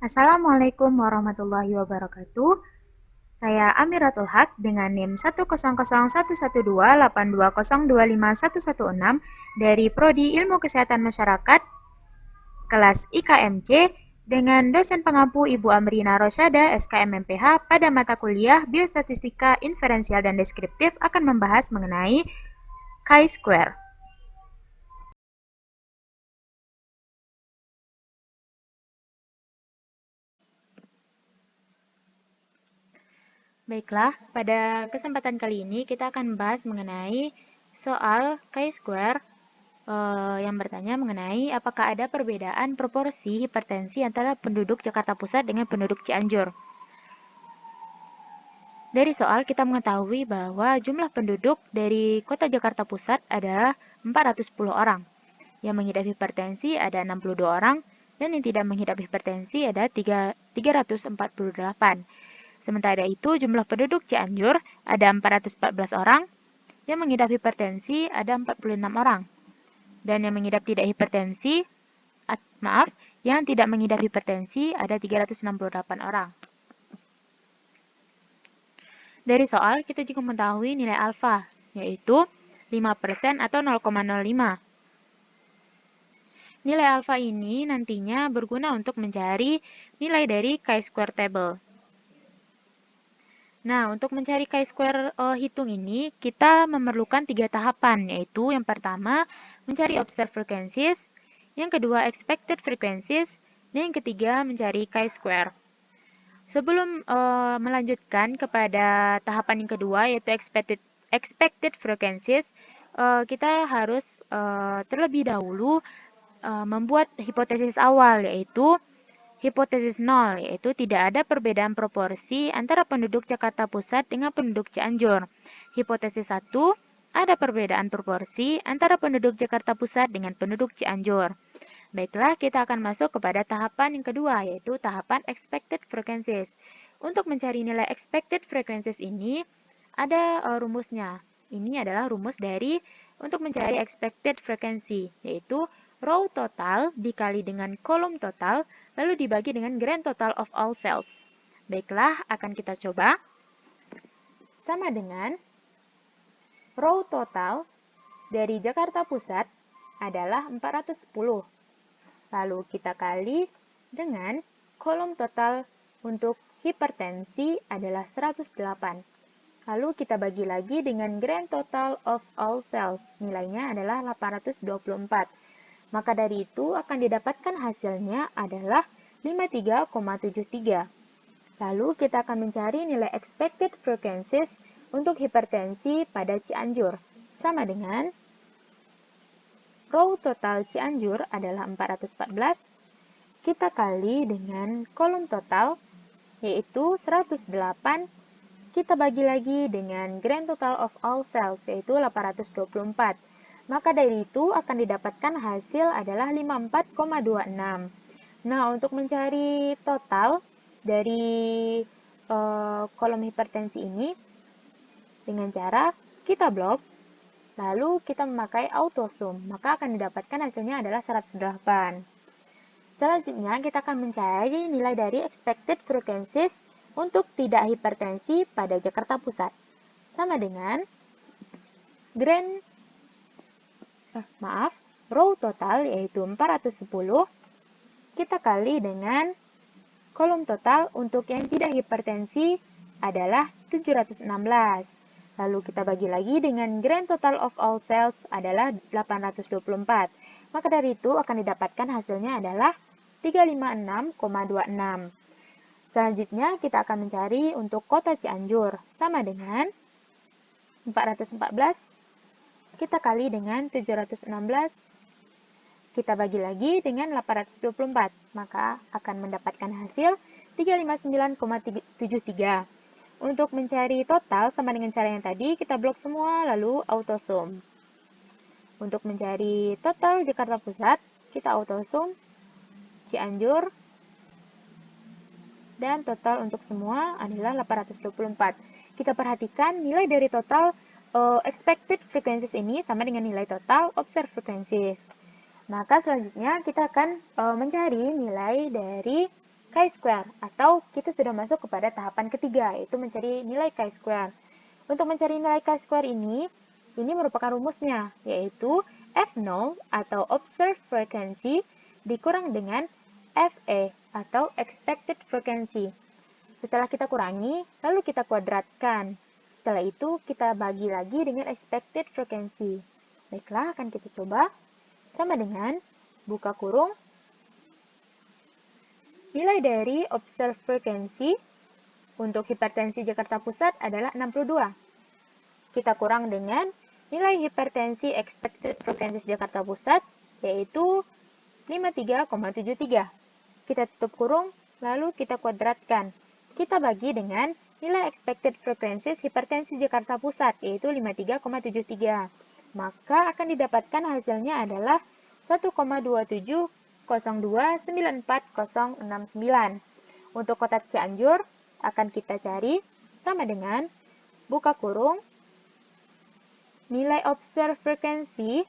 Assalamualaikum warahmatullahi wabarakatuh. Saya Amiratul Haq dengan NIM 100112820251161 dari Prodi Ilmu Kesehatan Masyarakat kelas IKMC dengan dosen pengampu Ibu Amrina Rosyada SKMMPH pada mata kuliah Biostatistika Inferensial dan Deskriptif akan membahas mengenai chi-square. Baiklah, pada kesempatan kali ini kita akan membahas mengenai soal chi-square yang bertanya mengenai apakah ada perbedaan proporsi hipertensi antara penduduk Jakarta Pusat dengan penduduk Cianjur. Dari soal kita mengetahui bahwa jumlah penduduk dari kota Jakarta Pusat adalah 410 orang. Yang mengidap hipertensi ada 62 orang dan yang tidak mengidap hipertensi ada 348. Sementara itu jumlah penduduk Cianjur ada 414 orang, yang mengidap hipertensi ada 46 orang. Dan yang mengidap yang tidak mengidap hipertensi ada 368 orang. Dari soal kita juga mengetahui nilai alfa, yaitu 5% atau 0,05. Nilai alfa ini nantinya berguna untuk mencari nilai dari chi-square table. Nah, untuk mencari chi-square hitung ini, kita memerlukan 3 tahapan, yaitu yang pertama, mencari observed frequencies, yang kedua, expected frequencies, dan yang ketiga, mencari chi-square. Sebelum melanjutkan kepada tahapan yang kedua, yaitu expected frequencies, kita harus terlebih dahulu membuat hipotesis awal, yaitu hipotesis 0, yaitu tidak ada perbedaan proporsi antara penduduk Jakarta Pusat dengan penduduk Cianjur. Hipotesis 1, ada perbedaan proporsi antara penduduk Jakarta Pusat dengan penduduk Cianjur. Baiklah, kita akan masuk kepada tahapan yang kedua, yaitu tahapan expected frequencies. Untuk mencari nilai expected frequencies ini, ada rumusnya. Ini adalah rumus dari untuk mencari expected frequency, yaitu row total dikali dengan kolom total, lalu dibagi dengan grand total of all cells. Baiklah, akan kita coba. Sama dengan row total dari Jakarta Pusat adalah 410. Lalu kita kali dengan kolom total untuk hipertensi adalah 108. Lalu kita bagi lagi dengan grand total of all cells. Nilainya adalah 824. Maka dari itu akan didapatkan hasilnya adalah 53,73. Lalu kita akan mencari nilai expected frequencies untuk hipertensi pada Cianjur. Sama dengan row total Cianjur adalah 414. Kita kali dengan kolom total yaitu 108. Kita bagi lagi dengan grand total of all cells yaitu 824. Maka dari itu akan didapatkan hasil adalah 54,26. Nah, untuk mencari total dari kolom hipertensi ini dengan cara kita blok, lalu kita memakai autosum, maka akan didapatkan hasilnya adalah 108. Selanjutnya, kita akan mencari nilai dari expected frequencies untuk tidak hipertensi pada Jakarta Pusat. Sama dengan row total yaitu 410, kita kali dengan kolom total untuk yang tidak hipertensi adalah 716. Lalu kita bagi lagi dengan grand total of all cells adalah 824. Maka dari itu akan didapatkan hasilnya adalah 356,26. Selanjutnya kita akan mencari untuk kota Cianjur. Sama dengan 414, kita kali dengan 716, kita bagi lagi dengan 824, maka akan mendapatkan hasil 359,73. Untuk mencari total sama dengan cara yang tadi, kita blok semua lalu autosum. Untuk mencari total Jakarta Pusat, kita autosum Cianjur, dan total untuk semua adalah 824. Kita perhatikan nilai dari total expected frequencies ini sama dengan nilai total observed frequencies. Maka selanjutnya kita akan mencari nilai dari chi-square, atau kita sudah masuk kepada tahapan ketiga, yaitu mencari nilai chi-square. Untuk mencari nilai chi-square ini merupakan rumusnya, yaitu F0 atau observed frequency dikurang dengan FE atau expected frequency. Setelah kita kurangi, lalu kita kuadratkan. Setelah itu kita bagi lagi dengan expected frequency. Baiklah, akan kita coba. Sama dengan buka kurung, nilai dari observed frequency untuk hipertensi Jakarta Pusat adalah 62. Kita kurang dengan nilai hipertensi expected frequency Jakarta Pusat, yaitu 53,73. Kita tutup kurung, lalu kita kuadratkan. Kita bagi dengan nilai expected frequency hipertensi Jakarta Pusat, yaitu 53,73. Maka akan didapatkan hasilnya adalah 1,270294,069. Untuk kota Cianjur akan kita cari sama dengan buka kurung nilai observed frequency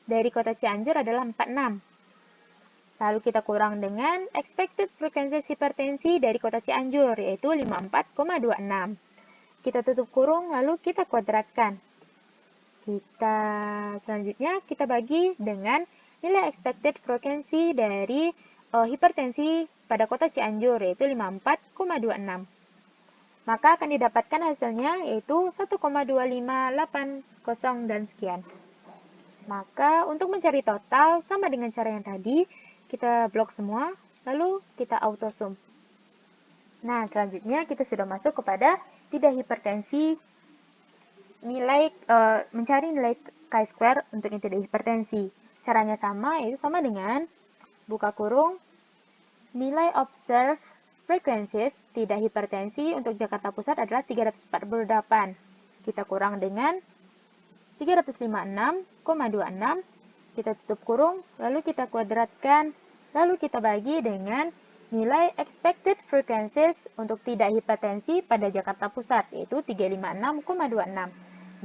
dari kota Cianjur adalah 46. Lalu kita kurang dengan expected frequency hipertensi dari kota Cianjur yaitu 54,26. Kita tutup kurung lalu kita kuadratkan. Selanjutnya kita bagi dengan nilai expected frequency dari hipertensi pada kota Cianjur yaitu 54,26. Maka akan didapatkan hasilnya yaitu 1,2580 dan sekian. Maka untuk mencari total sama dengan cara yang tadi, kita blok semua, lalu kita auto sum. Nah, selanjutnya kita sudah masuk kepada tidak hipertensi, mencari nilai chi-square untuk yang tidak hipertensi. Caranya sama, yaitu sama dengan buka kurung nilai observed frequencies tidak hipertensi untuk Jakarta Pusat adalah 348. Kita kurang dengan 356,26. Kita tutup kurung, lalu kita kuadratkan, lalu kita bagi dengan nilai expected frequencies untuk tidak hipertensi pada Jakarta Pusat, yaitu 356,26.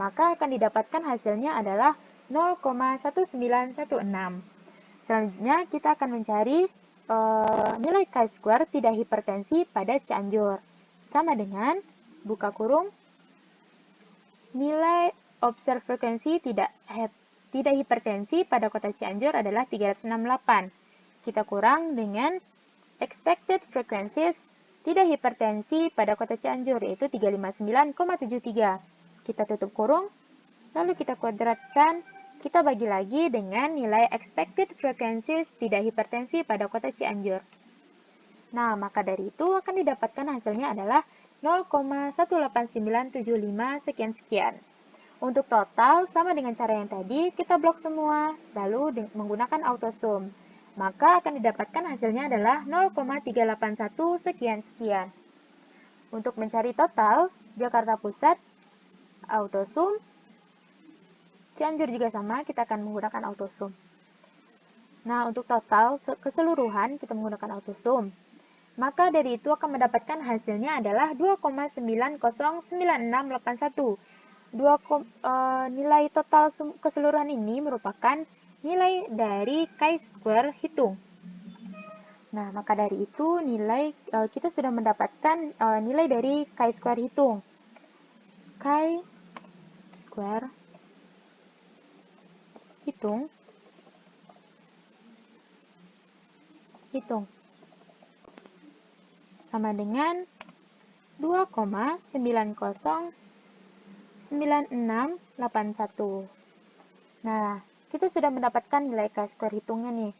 Maka akan didapatkan hasilnya adalah 0,1916. Selanjutnya kita akan mencari nilai chi-square tidak hipertensi pada Cianjur. Sama dengan buka kurung nilai observed frequency tidak hipertensi pada kota Cianjur adalah 368. Kita kurang dengan expected frequencies tidak hipertensi pada kota Cianjur yaitu 359,73. Kita tutup kurung, lalu kita kuadratkan. Kita bagi lagi dengan nilai expected frequencies tidak hipertensi pada kota Cianjur. Nah, maka dari itu akan didapatkan hasilnya adalah 0,18975 sekian-sekian. Untuk total, sama dengan cara yang tadi, kita blok semua, lalu menggunakan autosum. Maka akan didapatkan hasilnya adalah 0,381 sekian-sekian. Untuk mencari total, Jakarta Pusat, autosum, Cianjur juga sama, kita akan menggunakan autosum. Nah, untuk total keseluruhan kita menggunakan autosum. Maka dari itu akan mendapatkan hasilnya adalah 2,909681. Nilai total keseluruhan ini merupakan nilai dari chi-square hitung. Nah, maka dari itu kita sudah mendapatkan nilai dari chi-square hitung. Chi-square hitung sama dengan 2,909681. Nah, kita sudah mendapatkan nilai chi-square hitungnya nih.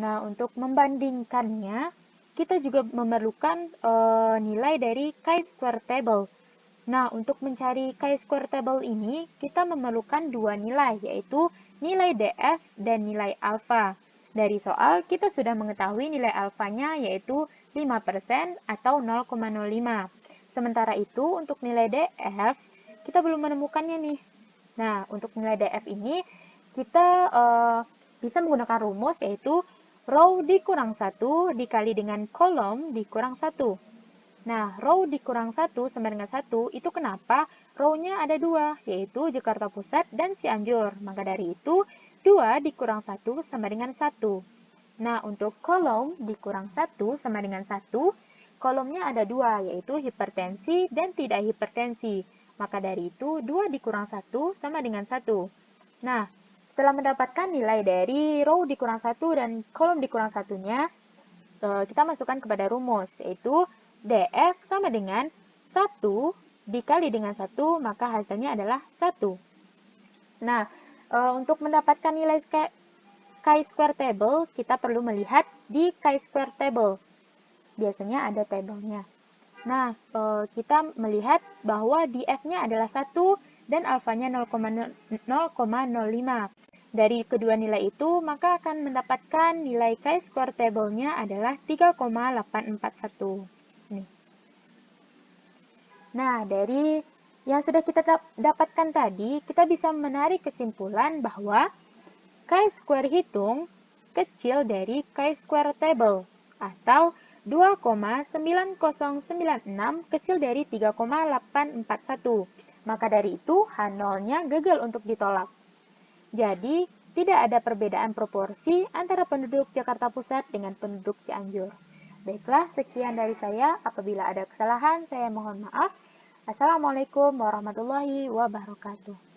Nah, untuk membandingkannya, kita juga memerlukan nilai dari chi-square table. Nah, untuk mencari chi-square table ini, kita memerlukan dua nilai, yaitu nilai DF dan nilai alfa. Dari soal, kita sudah mengetahui nilai alfanya yaitu 5% atau 0,05. Sementara itu, untuk nilai DF, kita belum menemukannya nih. Nah, untuk nilai DF ini, kita bisa menggunakan rumus yaitu row dikurang 1 dikali dengan kolom dikurang 1. Nah, row dikurang 1 sama dengan 1, itu kenapa? Row-nya ada 2, yaitu Jakarta Pusat dan Cianjur. Maka dari itu, 2 dikurang 1 sama dengan 1. Nah, untuk kolom dikurang 1 sama dengan 1, kolomnya ada 2, yaitu hipertensi dan tidak hipertensi. Maka dari itu, 2 dikurang 1 sama dengan 1. Nah, setelah mendapatkan nilai dari row dikurang 1 dan kolom dikurang 1-nya, kita masukkan kepada rumus, yaitu DF sama dengan 1 dikali dengan 1, maka hasilnya adalah 1. Nah, untuk mendapatkan nilai chi-square table, kita perlu melihat di chi-square table. Biasanya ada tabelnya. Nah, kita melihat bahwa di F-nya adalah 1 dan alfanya 0,05. Dari kedua nilai itu, maka akan mendapatkan nilai chi-square table-nya adalah 3,841. Nih. Nah, dari yang sudah kita dapatkan tadi, kita bisa menarik kesimpulan bahwa chi-square hitung kecil dari chi-square table, atau 2,9096 kecil dari 3,841. Maka dari itu, H0-nya gagal untuk ditolak. Jadi, tidak ada perbedaan proporsi antara penduduk Jakarta Pusat dengan penduduk Cianjur. Baiklah, sekian dari saya. Apabila ada kesalahan, saya mohon maaf. Assalamualaikum warahmatullahi wabarakatuh.